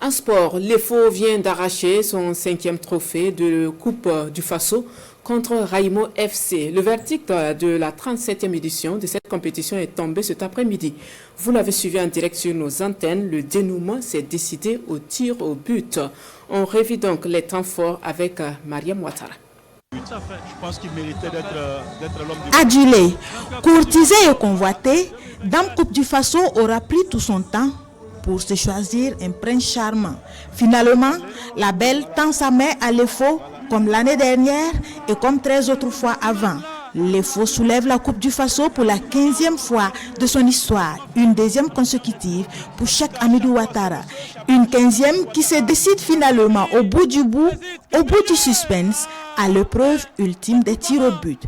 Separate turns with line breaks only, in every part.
En sport, l'EFO vient d'arracher son 5e trophée de Coupe du Faso contre Raimo FC. Le verdict de la 37e édition de cette compétition est tombé cet après-midi. Vous l'avez suivi en direct sur nos antennes. Le dénouement s'est décidé au tir au but. On revit donc les temps forts avec Mariam Ouattara.
Je pense qu'il méritait d'être l'homme du...
Adulé, courtisé et convoité, Dame Coupe du Faso aura pris tout son temps pour se choisir un prince charmant. Finalement, la belle tend sa main à l'EFO comme l'année dernière et comme 13 autres fois avant. L'EFO soulève la Coupe du Faso pour la 15e fois de son histoire, une deuxième consécutive pour Cheikh Hamidou Ouattara. Une 15e qui se décide finalement au bout du suspense, à l'épreuve ultime des tirs au but.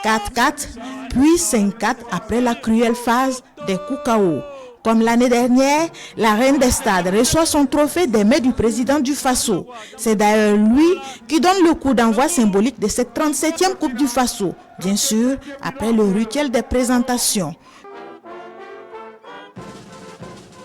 4-4, puis 5-4 après la cruelle phase des coups KO. Comme l'année dernière, la reine des stades reçoit son trophée des mains du président du Faso. C'est d'ailleurs lui qui donne le coup d'envoi symbolique de cette 37e Coupe du Faso, bien sûr, après le rituel des présentations.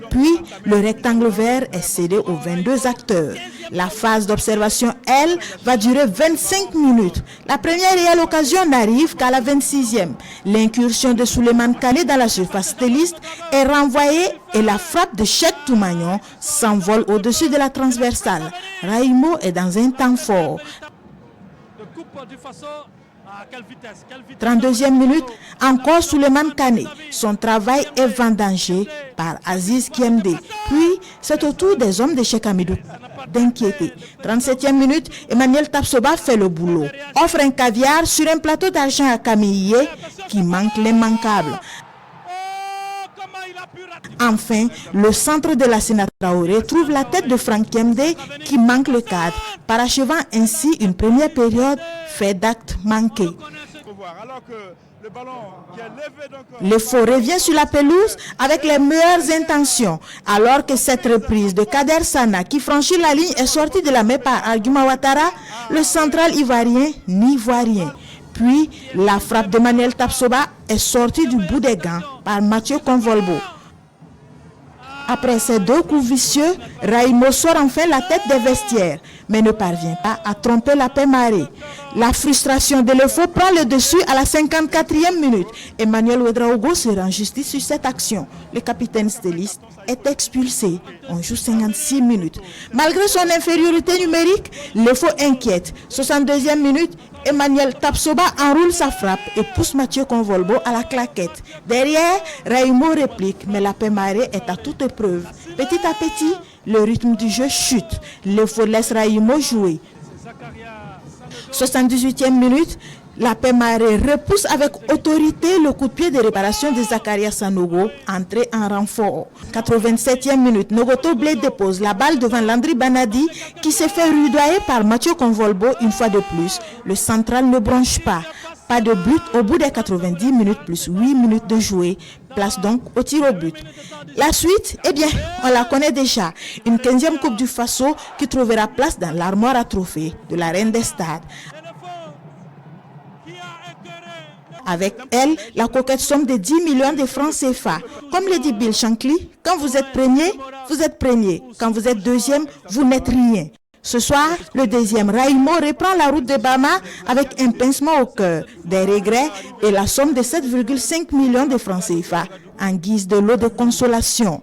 Puis, le rectangle vert est cédé aux 22 acteurs. La phase d'observation, elle, va durer 25 minutes. La première réelle occasion n'arrive qu'à la 26e. L'incursion de Souleymane Kane dans la surface stéliste est renvoyée et la frappe de Cheikh Toumagnon s'envole au-dessus de la transversale. Raimo est dans un temps fort. 32e minute, encore Souleymane Kane. Son travail est vendangé par Aziz Kiemde. Puis, c'est au tour des hommes de Cheikh Hamidou d'inquiéter. 37e minute, Emmanuel Tapsoba fait le boulot. Offre un caviar sur un plateau d'argent à Camille qui manque l'immanquable. Enfin, le centre de la Sénat Traoré trouve la tête de Franck Kiemde qui manque le cadre, parachevant ainsi une première période faite d'actes manqués. L'EFO revient sur la pelouse avec les meilleures intentions, alors que cette reprise de Kader Sana qui franchit la ligne est sortie de la main par Arguma Ouattara, le central ivoirien n'y voit rien. Puis, la frappe de Manuel Tapsoba est sortie du bout des gants par Mathieu Convolbo. Après ces deux coups vicieux, Raimo sort enfin la tête des vestiaires, mais ne parvient pas à tromper la paix marée. La frustration de l'EFO prend le dessus à la 54e minute. Emmanuel Ouedraogo se rend justice sur cette action. Le capitaine stéliste est expulsé. On joue 56 minutes. Malgré son infériorité numérique, l'EFO inquiète. 62e minute, Emmanuel Tapsoba enroule sa frappe et pousse Mathieu Convolbo à la claquette. Derrière, Raimo réplique, mais la paix marée est à toute épreuve. Petit à petit, le rythme du jeu chute. L'EFO laisse Raimo jouer. 78e minute, la paix marée repousse avec autorité le coup de pied de réparation de Zakaria Sanogo, entré en renfort. 87e minute, Nogoto Blé dépose la balle devant Landry Banadi qui s'est fait rudoyer par Mathieu Convolbo une fois de plus. Le central ne bronche pas. Pas de but au bout des 90 minutes plus 8 minutes de jouer. Place donc au tir au but. La suite, eh bien, on la connaît déjà. Une 15e Coupe du Faso qui trouvera place dans l'armoire à trophées de la reine des stades. Avec elle, la coquette somme de 10 millions de francs CFA. Comme le dit Bill Shankly, quand vous êtes premier, vous êtes premier. Quand vous êtes deuxième, vous n'êtes rien. Ce soir, le deuxième Raimo reprend la route de Bama avec un pincement au cœur, des regrets et la somme de 7,5 millions de francs CFA en guise de lot de consolation.